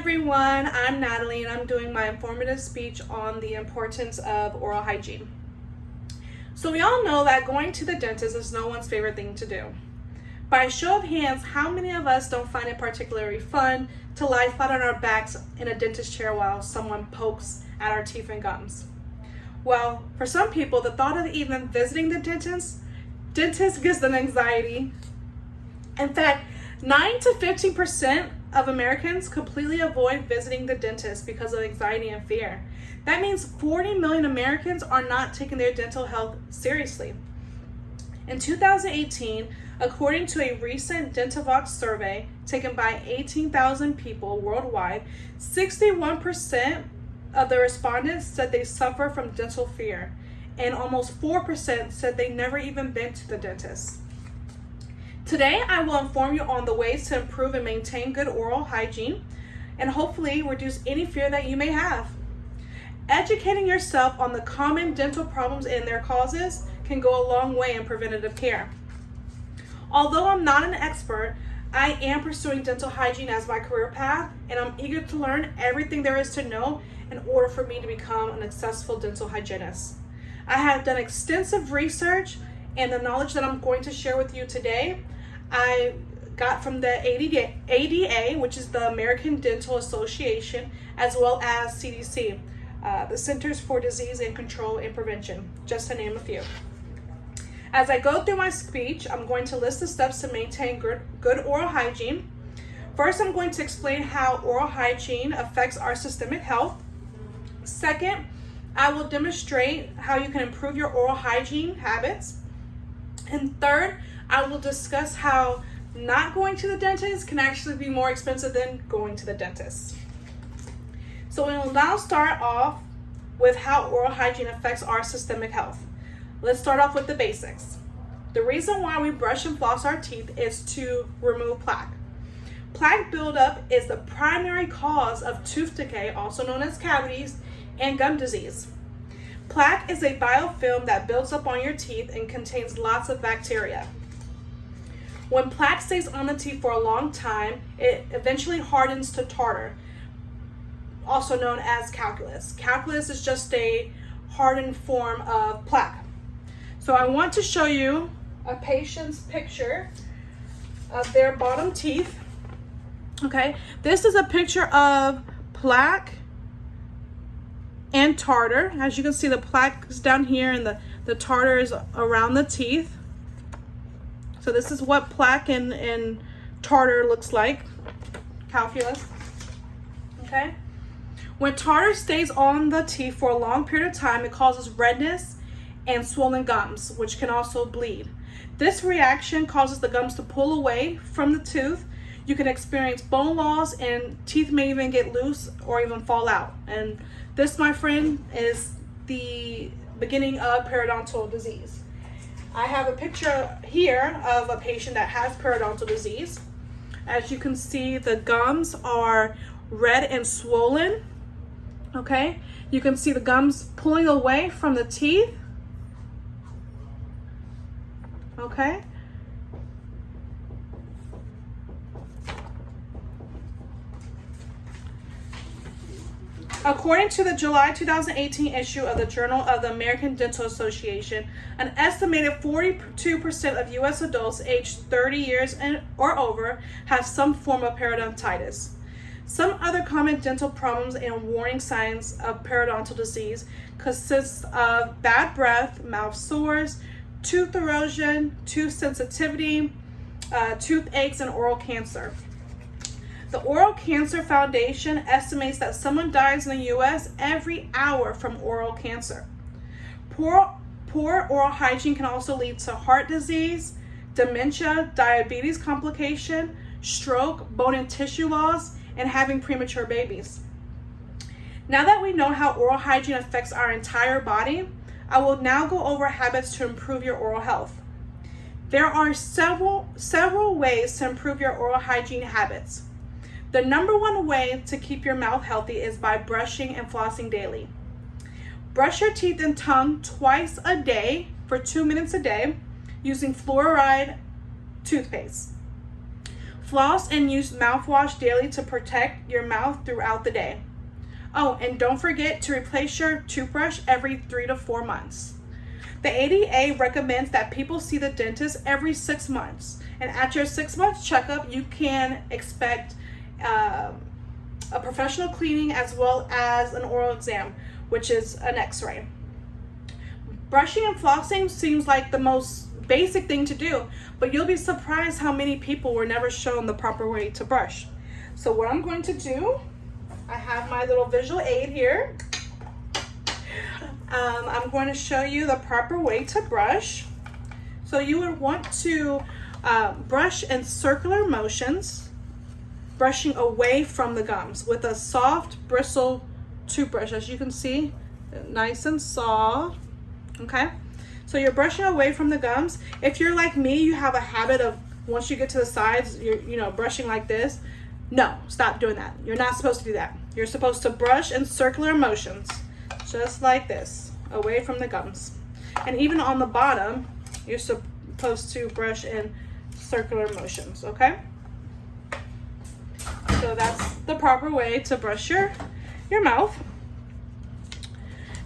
everyone, I'm Natalie and I'm doing my informative speech on the importance of oral hygiene. So we all know that going to the dentist is no one's favorite thing to do. By a show of hands, how many of us don't find it particularly fun to lie flat on our backs in a dentist chair while someone pokes at our teeth and gums? Well, for some people, the thought of even visiting the dentist gives them anxiety. In fact, 9 to 15% of Americans completely avoid visiting the dentist because of anxiety and fear. That means 40 million Americans are not taking their dental health seriously. In 2018, according to a recent DentalVox survey taken by 18,000 people worldwide, 61% of the respondents said they suffer from dental fear, and almost 4% said they never even been to the dentist. Today, I will inform you on the ways to improve and maintain good oral hygiene and hopefully reduce any fear that you may have. Educating yourself on the common dental problems and their causes can go a long way in preventative care. Although I'm not an expert, I am pursuing dental hygiene as my career path, and I'm eager to learn everything there is to know in order for me to become an successful dental hygienist. I have done extensive research, and the knowledge that I'm going to share with you today, I got from the ADA, which is the American Dental Association, as well as CDC, the Centers for Disease and Control and Prevention, just to name a few. As I go through my speech, I'm going to list the steps to maintain good oral hygiene. First, I'm going to explain how oral hygiene affects our systemic health. Second, I will demonstrate how you can improve your oral hygiene habits. And third, I will discuss how not going to the dentist can actually be more expensive than going to the dentist. So we will now start off with how oral hygiene affects our systemic health. Let's start off with the basics. The reason why we brush and floss our teeth is to remove plaque. Plaque buildup is the primary cause of tooth decay, also known as cavities, and gum disease. Plaque is a biofilm that builds up on your teeth and contains lots of bacteria. When plaque stays on the teeth for a long time, it eventually hardens to tartar, also known as calculus. Calculus is just a hardened form of plaque. So I want to show you a patient's picture of their bottom teeth. Okay, this is a picture of plaque and tartar. As you can see, the plaque is down here and the tartar is around the teeth. So this is what plaque and tartar looks like, calculus. Okay. When tartar stays on the teeth for a long period of time, it causes redness and swollen gums, which can also bleed. This reaction causes the gums to pull away from the tooth. You can experience bone loss, and teeth may even get loose or even fall out. And this, my friend, is the beginning of periodontal disease. I have a picture here of a patient that has periodontal disease. As you can see, the gums are red and swollen. Okay, you can see the gums pulling away from the teeth. Okay. According to the July 2018 issue of the Journal of the American Dental Association, an estimated 42% of U.S. adults aged 30 years or over have some form of periodontitis. Some other common dental problems and warning signs of periodontal disease consist of bad breath, mouth sores, tooth erosion, tooth sensitivity, toothaches, and oral cancer. The Oral Cancer Foundation estimates that someone dies in the U.S. every hour from oral cancer. Poor oral hygiene can also lead to heart disease, dementia, diabetes complication, stroke, bone and tissue loss, and having premature babies. Now that we know how oral hygiene affects our entire body, I will now go over habits to improve your oral health. There are several ways to improve your oral hygiene habits. The number one way to keep your mouth healthy is by brushing and flossing daily. Brush your teeth and tongue twice a day for 2 minutes a day using fluoride toothpaste. Floss and use mouthwash daily to protect your mouth throughout the day. Oh, and don't forget to replace your toothbrush every 3 to 4 months. The ADA recommends that people see the dentist every 6 months. And at your 6-month checkup, you can expect a professional cleaning as well as an oral exam, which is an x-ray. Brushing and flossing seems like the most basic thing to do, but you'll be surprised how many people were never shown the proper way to brush. So what I'm going to do, I have my little visual aid here. I'm going to show you the proper way to brush. So you would want to brush in circular motions, brushing away from the gums with a soft bristle toothbrush. As you can see, nice and soft. Okay, so you're brushing away from the gums. If you're like me, you have a habit of, once you get to the sides, you're brushing like this. No, stop doing that. You're not supposed to do that. You're supposed to brush in circular motions, just like this, away from the gums. And even on the bottom, you're supposed to brush in circular motions, okay? So that's the proper way to brush your mouth.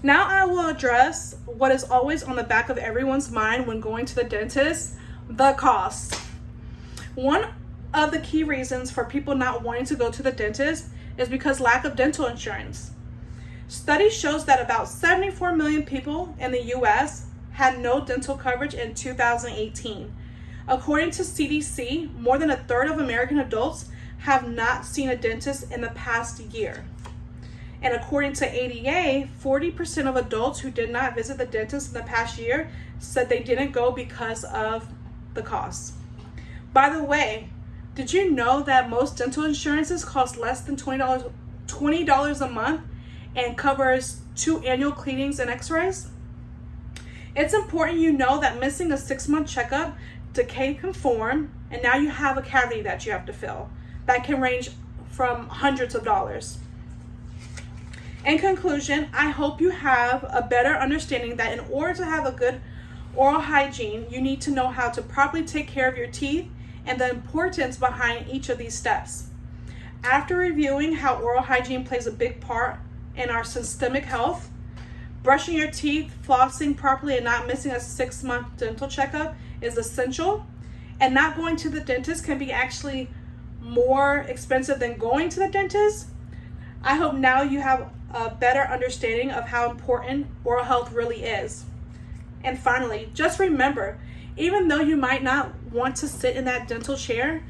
Now I will address what is always on the back of everyone's mind when going to the dentist, the cost. One of the key reasons for people not wanting to go to the dentist is because lack of dental insurance. Study shows that about 74 million people in the US had no dental coverage in 2018. According to CDC, more than a third of American adults have not seen a dentist in the past year. And according to ADA, 40% of adults who did not visit the dentist in the past year said they didn't go because of the cost. By the way, did you know that most dental insurances cost less than $20 a month and covers 2 annual cleanings and x-rays? It's important you know that missing a 6-month checkup, decay can form, and now you have a cavity that you have to fill. That can range from hundreds of dollars. In conclusion, I hope you have a better understanding that in order to have a good oral hygiene, you need to know how to properly take care of your teeth and the importance behind each of these steps. After reviewing how oral hygiene plays a big part in our systemic health, brushing your teeth, flossing properly, and not missing a 6-month dental checkup is essential. And not going to the dentist can be actually more expensive than going to the dentist. I hope now you have a better understanding of how important oral health really is. And finally, just remember, even though you might not want to sit in that dental chair,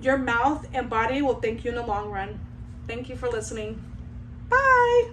your mouth and body will thank you in the long run. Thank you for listening. Bye.